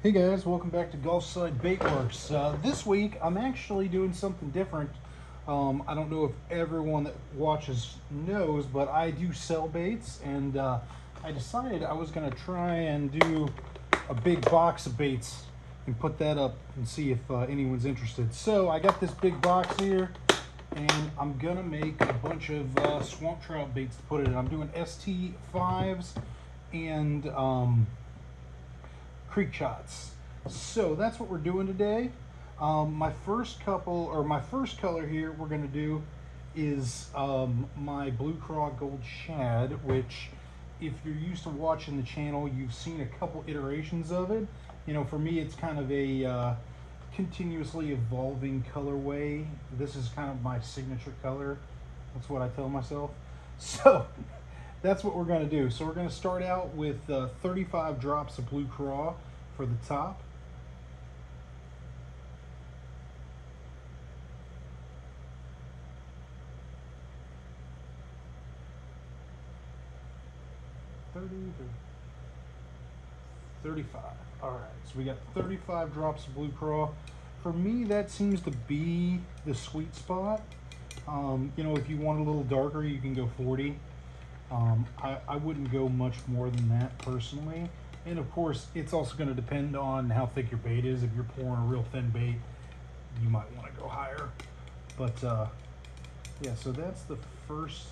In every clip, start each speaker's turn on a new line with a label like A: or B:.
A: Hey guys, welcome back to Gulfside Baitworks. This week I'm actually doing something different. I don't know if everyone that watches knows, but I do sell baits, and I decided I was going to try and do a big box of baits and put that up and see if anyone's interested. So I got this big box here, and I'm going to make a bunch of swamp trout baits to put it in. I'm doing ST5s and creek shots. So that's what we're doing today. My first color here we're going to do is my blue craw gold shad, which if you're used to watching the channel, you've seen a couple iterations of it. You know, for me it's kind of a continuously evolving colorway. This is kind of my signature color. That's what I tell myself. So that's what we're going to do. So we're going to start out with 35 drops of blue craw for the top. to 35. All right, so we got 35 drops of blue craw. For me, that seems to be the sweet spot. You know, if you want a little darker, you can go 40. I wouldn't go much more than that personally. And of course, it's also going to depend on how thick your bait is. If you're pouring a real thin bait, you might want to go higher. But yeah, so that's the first,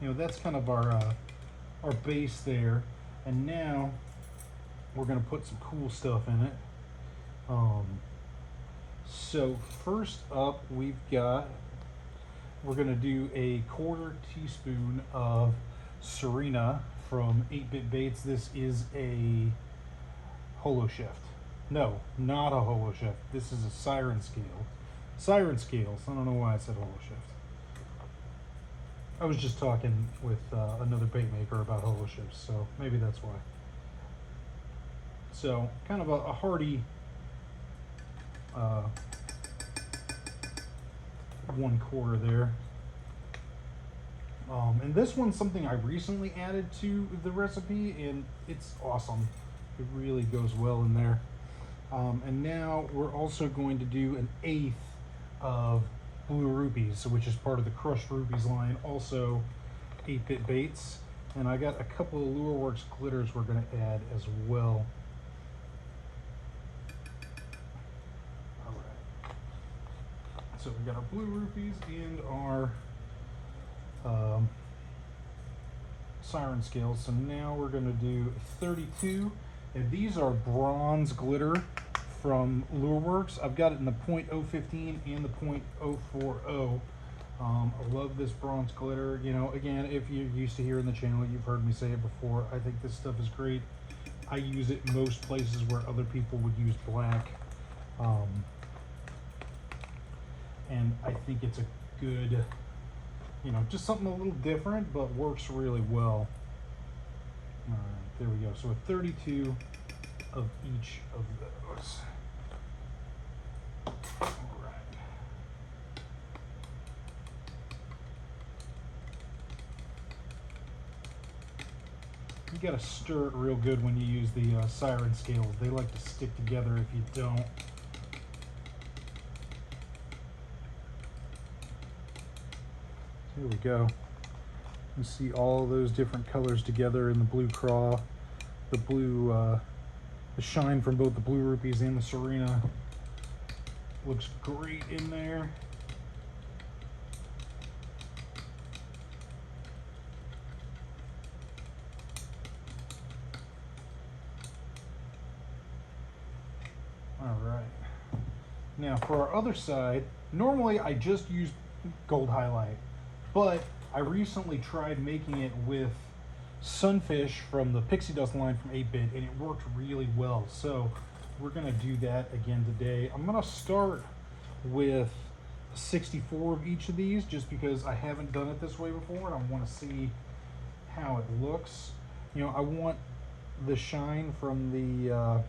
A: you know, that's kind of our base there. And now we're going to put some cool stuff in it. So first up, we're going to do a 1/4 teaspoon of Serena from 8-Bit Baits. This is a holo shift. No, not a holo shift. This is a siren scale. Siren scales. I don't know why I said holo shift. I was just talking with another bait maker about holo shifts, so maybe that's why. So kind of a hearty 1/4 there. And this one's something I recently added to the recipe, and it's awesome. It really goes well in there. And now we're also going to do 1/8 of blue rupees, which is part of the crushed rupees line, also 8-Bit Baits. And I got a couple of Lureworks glitters we're going to add as well. All right. So we got our blue rupees and our siren scales. So now we're going to do 32, and these are bronze glitter from Lureworks. I've got it in the .015 and the .040. I love this bronze glitter. You know, again, if you're used to hearing the channel, you've heard me say it before. I think this stuff is great. I use it most places where other people would use black. And I think it's a good, you know, just something a little different, but works really well. All right, there we go. So a 32 of each of those. All right. You got to stir it real good when you use the siren scales. They like to stick together if you don't. Here we go. You see all those different colors together in the blue craw, the blue, the shine from both the blue rupees and the Serena. Looks great in there. All right. Now for our other side, normally I just use gold highlight, but I recently tried making it with Sunfish from the Pixie Dust line from 8-Bit, and it worked really well. So we're gonna do that again today. I'm gonna start with 64 of each of these just because I haven't done it this way before, and I want to see how it looks. You know, I want the shine from the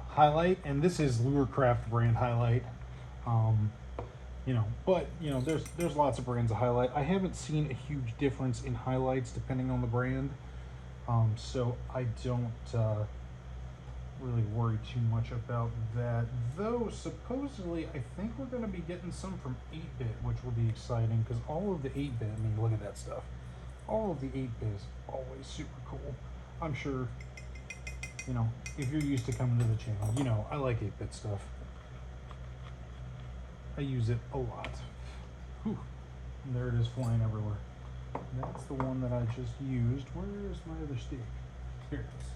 A: highlight, and this is Lurecraft brand highlight. You know, but you know, there's lots of brands of highlight. I haven't seen a huge difference in highlights depending on the brand. So I don't really worry too much about that. Though supposedly I think we're going to be getting some from 8-bit, which will be exciting because all of the 8-bit, I mean, look at that stuff. All of the 8-bit is always super cool. I'm sure, you know, if you're used to coming to the channel, you know, I like 8-bit stuff. I use it a lot. Whew. And there it is flying everywhere. That's the one that I just used. Where is my other stick? Here it is.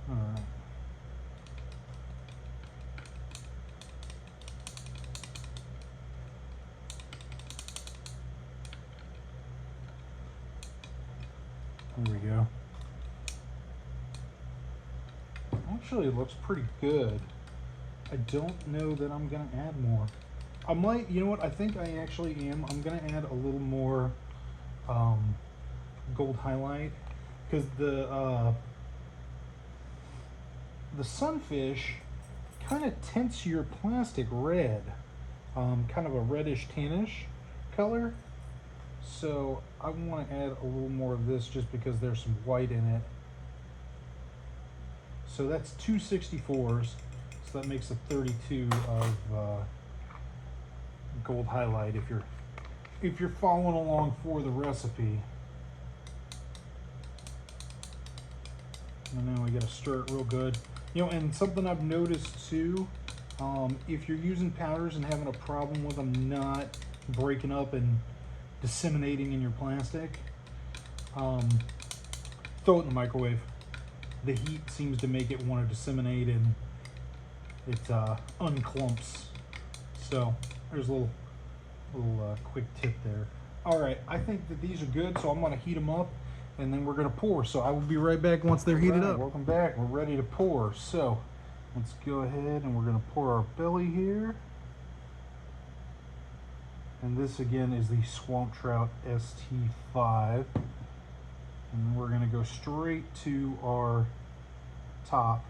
A: Alright. There we go. Actually, it looks pretty good. I don't know that I'm going to add more. I might, you know what, I think I actually am. I'm going to add a little more gold highlight because the sunfish kind of tints your plastic red, kind of a reddish tannish color. So I want to add a little more of this just because there's some white in it. So that's 264s. So that makes a 32 of gold highlight if you're following along for the recipe. And then we gotta stir it real good. You know, and something I've noticed too, if you're using powders and having a problem with them not breaking up and disseminating in your plastic, throw it in the microwave. The heat seems to make it want to disseminate and it unclumps. So there's a little quick tip there. All right, I think that these are good, so I'm gonna heat them up and then we're gonna pour. So I will be right back once they're heated up. Welcome back, we're ready to pour. So let's go ahead and we're gonna pour our belly here. And this again is the Swamp Trout ST5. And we're gonna go straight to our top.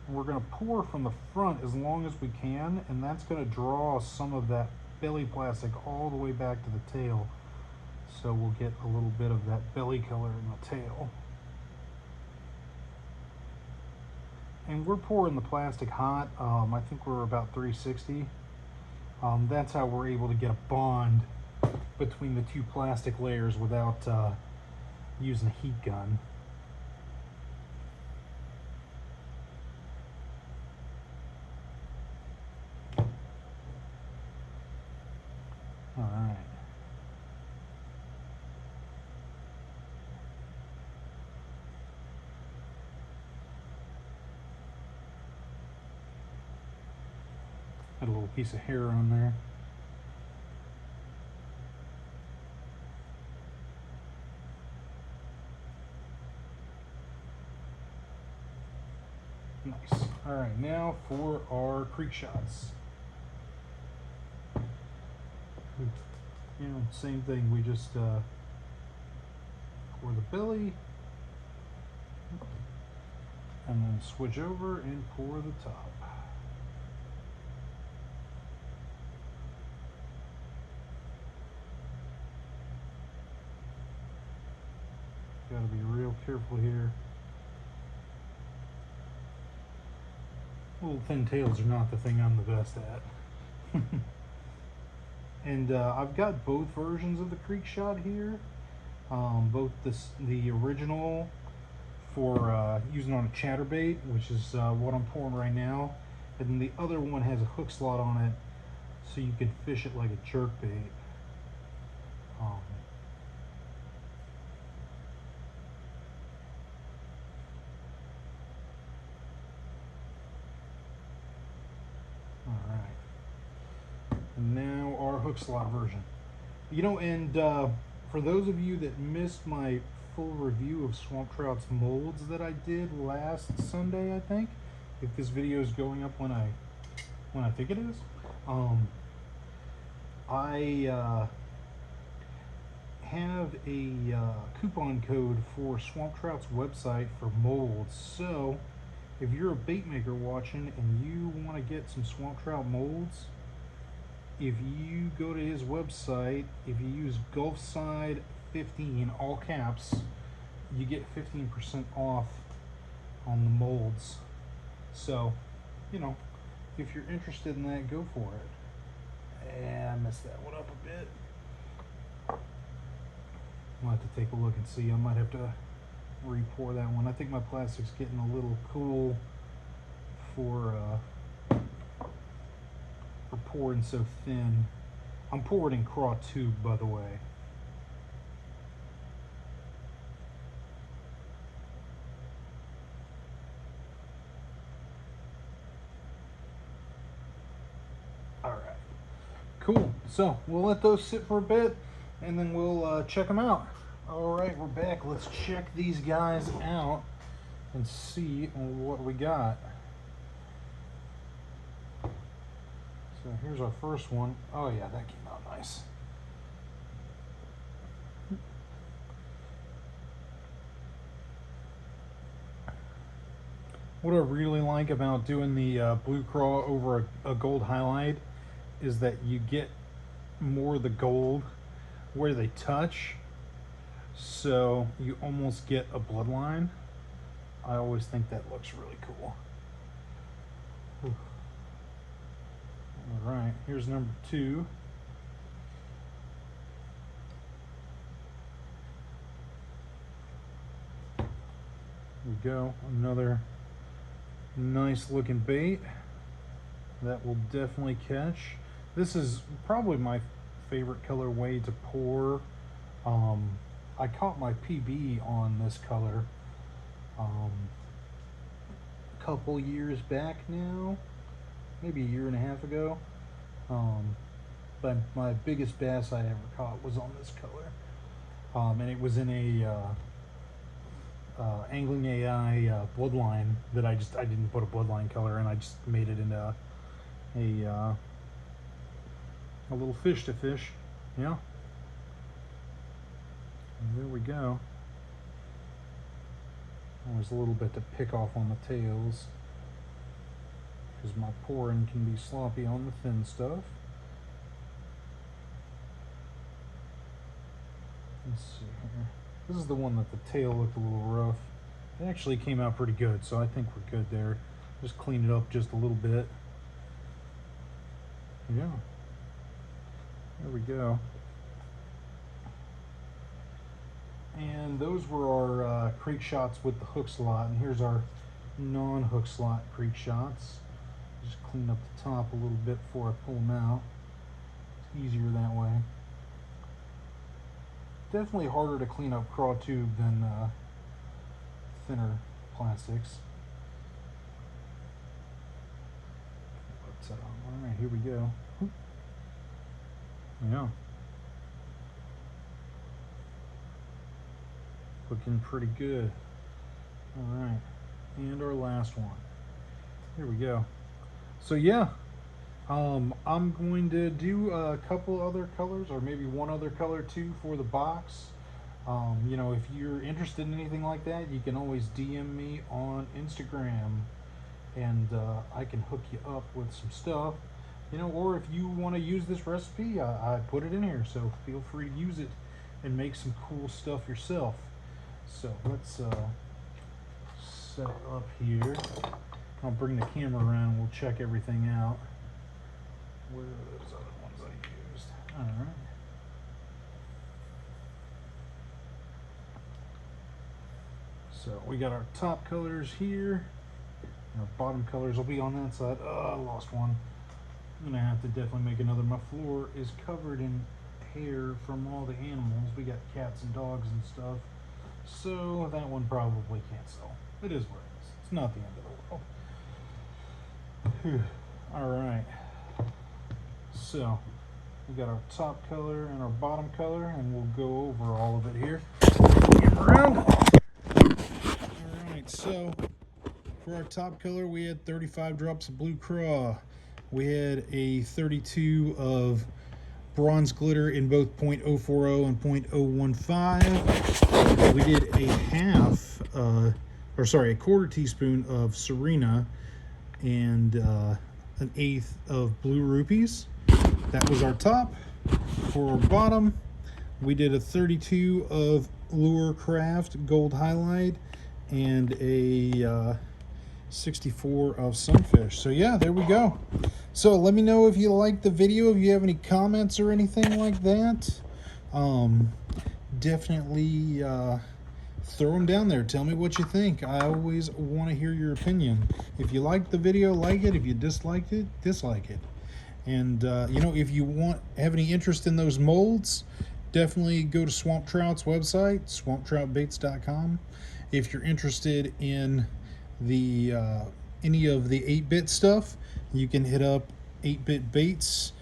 A: And we're gonna pour from the front as long as we can, and that's gonna draw some of that belly plastic all the way back to the tail. So we'll get a little bit of that belly color in the tail. And we're pouring the plastic hot. I think we're about 360. That's how we're able to get a bond between the two plastic layers without using a heat gun. All right. Had a little piece of hair on there. Nice. All right, now for our creek shots. You know, same thing. We just pour the belly and then switch over and pour the top. Got to be real careful here. Little thin tails are not the thing I'm the best at. And I've got both versions of the creek shot here. Both the original for using on a chatterbait, which is what I'm pouring right now, and then the other one has a hook slot on it, so you can fish it like a jerkbait. And now our hook slot version. You know, and for those of you that missed my full review of Swamp Trout's molds that I did last Sunday, I think, if this video is going up when I think it is, I have a coupon code for Swamp Trout's website for molds. So if you're a bait maker watching and you want to get some Swamp Trout molds, if you go to his website, if you use Gulfside 15, all caps, you get 15% off on the molds. So, you know, if you're interested in that, go for it. And I messed that one up a bit. I'll have to take a look and see. I might have to re-pour that one. I think my plastic's getting a little cool for pouring so thin. I'm pouring in craw tube, by the way. All right, cool. So we'll let those sit for a bit, and then we'll check them out. All right, we're back. Let's check these guys out and see what we got. So here's our first one. Oh yeah, that came out nice. What I really like about doing the blue craw over a gold highlight is that you get more of the gold where they touch, so you almost get a bloodline. I always think that looks really cool. Whew. All right, here's number 2. Here we go, another nice looking bait that will definitely catch. This is probably my favorite colorway to pour. I caught my PB on this color a couple years back now, maybe a year and a half ago. But my biggest bass I ever caught was on this color, and it was in a Angling AI bloodline that I didn't put a bloodline color in. I just made it into a little fish to fish. Yeah. And there we go. There's a little bit to pick off on the tails because my pouring can be sloppy on the thin stuff. Let's see here. This is the one that the tail looked a little rough. It actually came out pretty good, so I think we're good there. Just clean it up just a little bit. Yeah. There we go. And those were our creek shots with the hook slot, and here's our non-hook slot creek shots. Just clean up the top a little bit before I pull them out. It's easier that way. Definitely harder to clean up craw tube than thinner plastics. But, all right, here we go. Yeah. Looking pretty good. All right, and our last one. Here we go. So yeah, I'm going to do a couple other colors, or maybe one other color too, for the box. You know, if you're interested in anything like that, you can always DM me on Instagram, and I can hook you up with some stuff. You know, or if you want to use this recipe, I put it in here, so feel free to use it and make some cool stuff yourself. So let's set it up here. I'll bring the camera around and we'll check everything out. Where are those other ones I used? All right. So we got our top colors here. Our bottom colors will be on that side. Oh, I lost one. I'm gonna have to definitely make another. My floor is covered in hair from all the animals. We got cats and dogs and stuff. So that one probably can't sell. It is what it is. It's not the end of the world. Whew. All right. So we got our top color and our bottom color, and we'll go over all of it here. Around. All right. So for our top color, we had 35 drops of blue craw. We had a 32 of bronze glitter in both .040 and .015. We did a quarter teaspoon of Serena and an eighth of blue rupees. That was our top. For our bottom, We did a 32 of Lure Craft Gold Highlight and a 64 of Sunfish. So yeah, there we go. So let me know if you liked the video, if you have any comments or anything like that. Definitely throw them down there. Tell me what you think. I always want to hear your opinion. If you liked the video, like it. If you disliked it, dislike it. And you know, if you have any interest in those molds, definitely go to Swamp Trout's website, swamptroutbaits.com. If you're interested in the any of the 8-bit stuff, you can hit up 8-bit baits,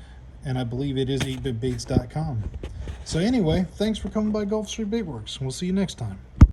A: and I believe it is 8bitbaits.com. So anyway, thanks for coming by Gulf Street Baitworks. We'll see you next time.